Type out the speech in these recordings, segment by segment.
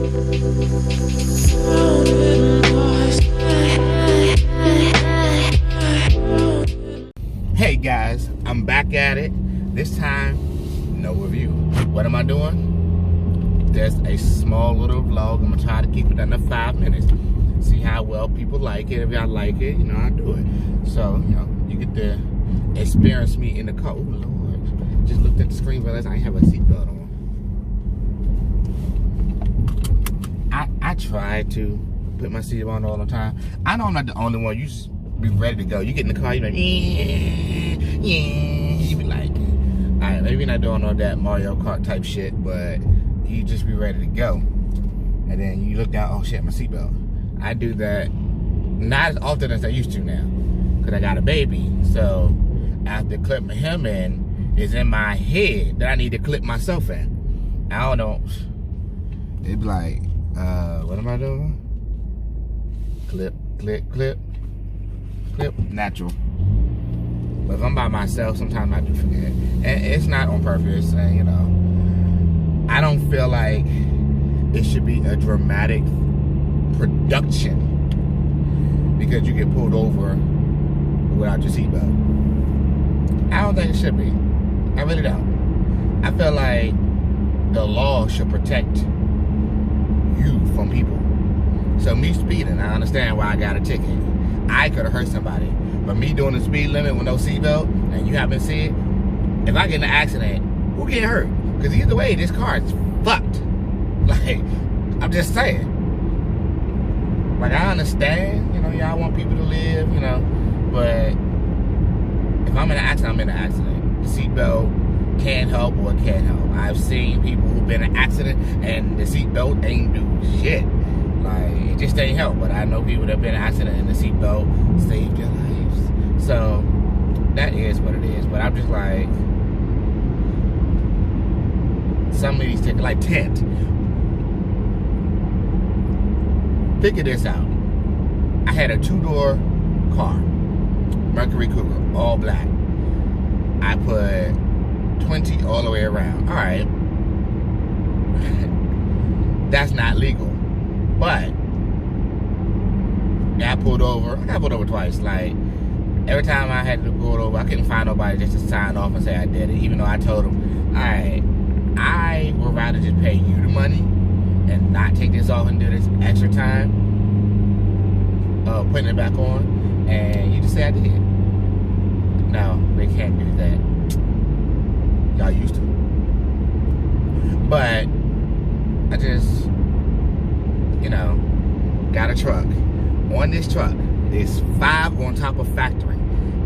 Hey guys, I'm back at it. This time, no review. What am I doing? There's a small little vlog. I'm gonna try to keep it under 5 minutes. See how well people like it. If y'all like it, I do it. So, you get to experience me in the car. Oh Lord, just looked at the screen, realized I have a seatbelt on. I try to put my seatbelt on all the time. I know I'm not the only one. You just be ready to go. You get in the car, you be like, you be like, all right, maybe not doing all that Mario Kart type shit, but you just be ready to go. And then you look down, oh shit, my seatbelt. I do that not as often as I used to now, because I got a baby. So after clipping him in, it's in my head that I need to clip myself in. I don't know. It'd be like, what am I doing? Clip, clip, clip. Natural. But if I'm by myself, sometimes I do forget. And it's not on purpose. And, I don't feel like it should be a dramatic production because you get pulled over without your seatbelt. I don't think it should be. I really don't. I feel like the law should protect you from people. So me speeding, I understand why I got a ticket. I could have hurt somebody. But me doing the speed limit with no seatbelt, and you haven't seen it, if I get in an accident, who get hurt? Because either way, this car is fucked. Like, I'm just saying. Like, I understand, y'all want people to live, but if I'm in an accident, I'm in an accident. The seatbelt can help or it can't help. I've seen people who've been in an accident and the seatbelt ain't do shit. Like, it just ain't help. But I know people that have been in an accident and the seatbelt saved their lives. So, that is what it is. But I'm just like, some of these tickets, like tent. Figure this out. I had a 2-door car, Mercury Cougar, all black. I put 20 all the way around. All right. That's not legal. But I got pulled over. I got pulled over twice. Like, every time I had to pull over, I couldn't find nobody just to sign off and say I did it. Even though I told them, all right, I would rather just pay you the money and not take this off and do this extra time, putting it back on, and you just say I did. No, they can't do that. Y'all used to. But I just, got a truck. On this truck, there's 5 on top of factory.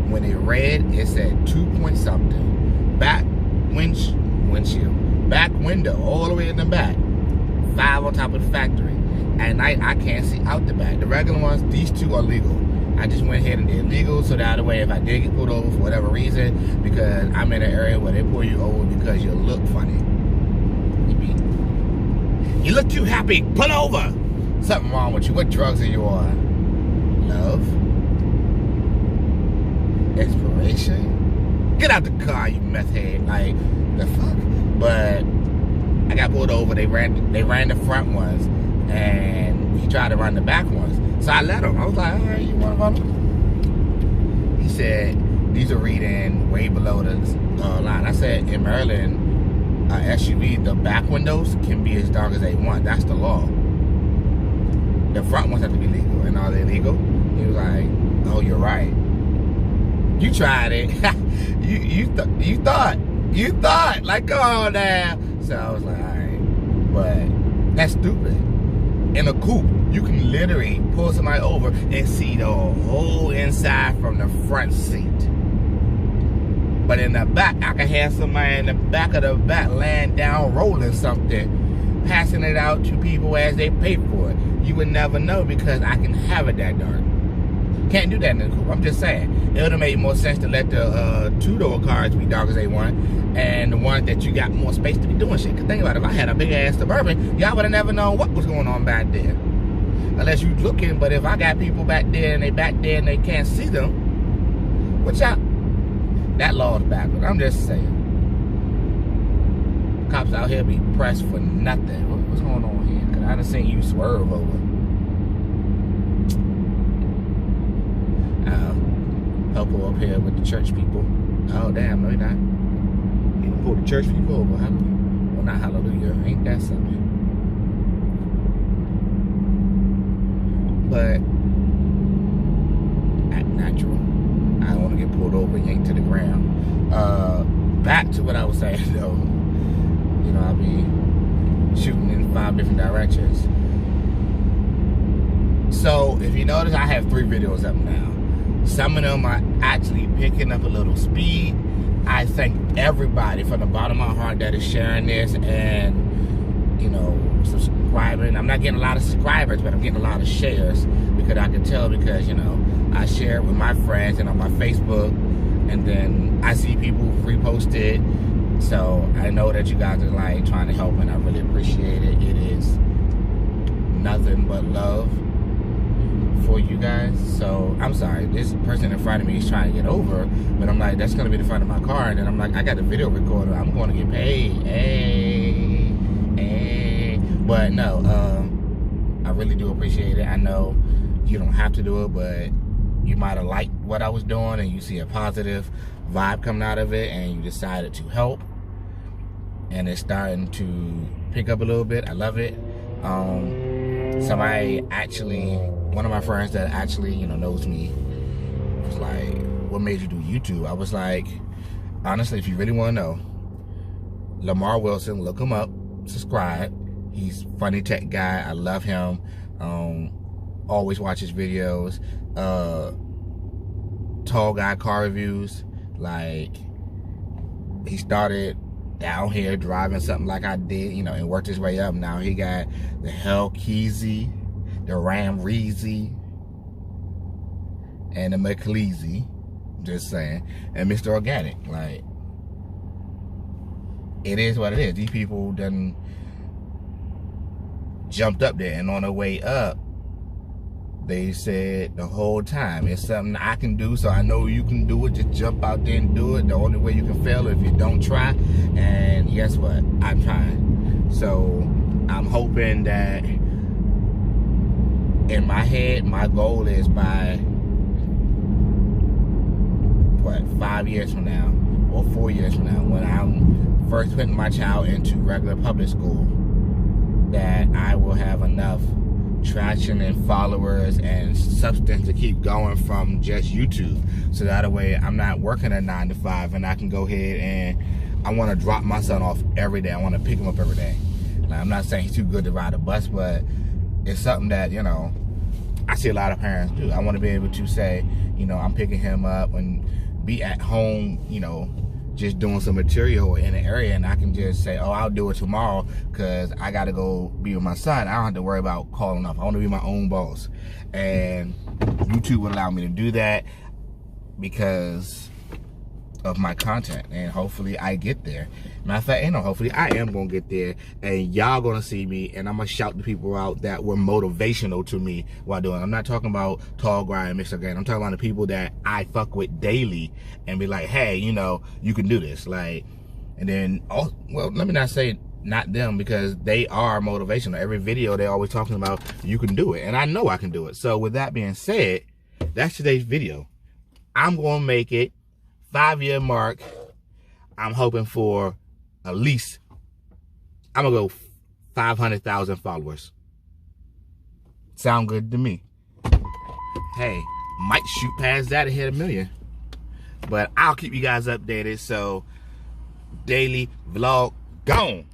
When it read, it said 2 point something. Back windshield. Back window, all the way in the back. 5 on top of the factory. At night, I can't see out the back. The regular ones, these 2 are legal. I just went ahead and did legal, so that way if I did get pulled over for whatever reason, because I'm in an area where they pull you over because you look funny. You look too happy, pull over! Something wrong with you. What drugs are you on? Love? Inspiration? Get out the car, you meth head. Like, the fuck? But I got pulled over. They ran the front ones, and he tried to run the back ones. So I let him. I was like, all right, you want to run them? He said, these are reading way below the line. I said, in Maryland, SUV, the back windows can be as dark as they want. That's the law. The front ones have to be legal. And are they legal? He was like, oh, you're right. You tried it. you thought. Like, come on now. So I was like, all right. But that's stupid. In a coupe, you can literally pull somebody over and see the whole inside from the front seat. But in the back, I can have somebody in the back of the back laying down, rolling something, passing it out to people as they pay for it. You would never know because I can have it that dark. Can't do that in the coupe. I'm just saying. It would have made more sense to let the 2-door cars be dark as they want, and the ones that you got more space to be doing shit. Because think about it, if I had a big ass Suburban, y'all would have never known what was going on back there. Unless you looking, but if I got people back there and they back there and they can't see them, what y'all, that law is backwards. I'm just saying. cops out here be pressed for nothing. What's going on here? Cause I done seen you swerve over. Help her up here with the church people. Oh damn, no you're not. You can pull the church people over, huh? Well, not hallelujah. Ain't that something? But act natural. I don't want to get pulled over and yanked to the ground. Back to what I was saying though. You know, I'll be shooting in 5 different directions. So if you notice, I have 3 videos up now. Some of them are actually picking up a little speed. I thank everybody from the bottom of my heart that is sharing this and, you know, subscribing. I'm not getting a lot of subscribers, but I'm getting a lot of shares because I can tell because, you know, I share it with my friends and on my Facebook, and then I see people repost it. So I know that you guys are like trying to help, and I really appreciate it. It is nothing but love for you guys. So I'm sorry, this person in front of me is trying to get over, but I'm like, that's gonna be the front of my car, and then I'm like, I got a video recorder, I'm going to get paid. Hey. But no, I really do appreciate it. I know you don't have to do it, but you might have liked what I was doing and you see a positive vibe coming out of it and you decided to help, and it's starting to pick up a little bit. I love it. Somebody actually, one of my friends that actually, you know, knows me was like, what made you do YouTube? I was like, honestly, if you really want to know, Lamar Wilson, look him up, subscribe. He's funny tech guy. I love him. Always watch his videos. Tall guy car reviews. Like, he started down here driving something like I did, you know, and worked his way up. Now he got the Hellkeezy, the Ram Reezy, and the McLeezy. Just saying. And Mr. Organic. Like, it is what it is. These people done jumped up there, and on their way up, they said the whole time, it's something I can do, so I know you can do it. Just jump out there and do it. The only way you can fail is if you don't try. And guess what? I'm trying. So I'm hoping that in my head, my goal is by, what, 5 years from now or 4 years from now, when I'm first putting my child into regular public school, that I will have enough traction and followers and substance to keep going from just YouTube. So that way I'm not working a 9 to 5 and I can go ahead and I want to drop my son off every day. I want to pick him up every day. Like, I'm not saying he's too good to ride a bus, but it's something that, you know, I see a lot of parents do. I want to be able to say, you know, I'm picking him up and be at home, you know, just doing some material in the area, and I can just say, oh, I'll do it tomorrow because I got to go be with my son. I don't have to worry about calling off. I want to be my own boss. And YouTube would allow me to do that because of my content, and hopefully I get there. Matter of fact, you know, hopefully I am gonna get there, and y'all gonna see me, and I'm gonna shout the people out that were motivational to me while doing it. I'm not talking about Tall Guy and Mr. Organik. I'm talking about the people that I fuck with daily and be like, hey, you know, you can do this. Like, and then, oh, well, let me not say not them, because they are motivational. Every video they're always talking about, you can do it, and I know I can do it. So with that being said, that's today's video. I'm gonna make it 5-year mark. I'm hoping for at least, I'm gonna go 500,000 followers. Sound good to me. Hey, might shoot past that and hit 1 million. But I'll keep you guys updated. So, daily vlog gone.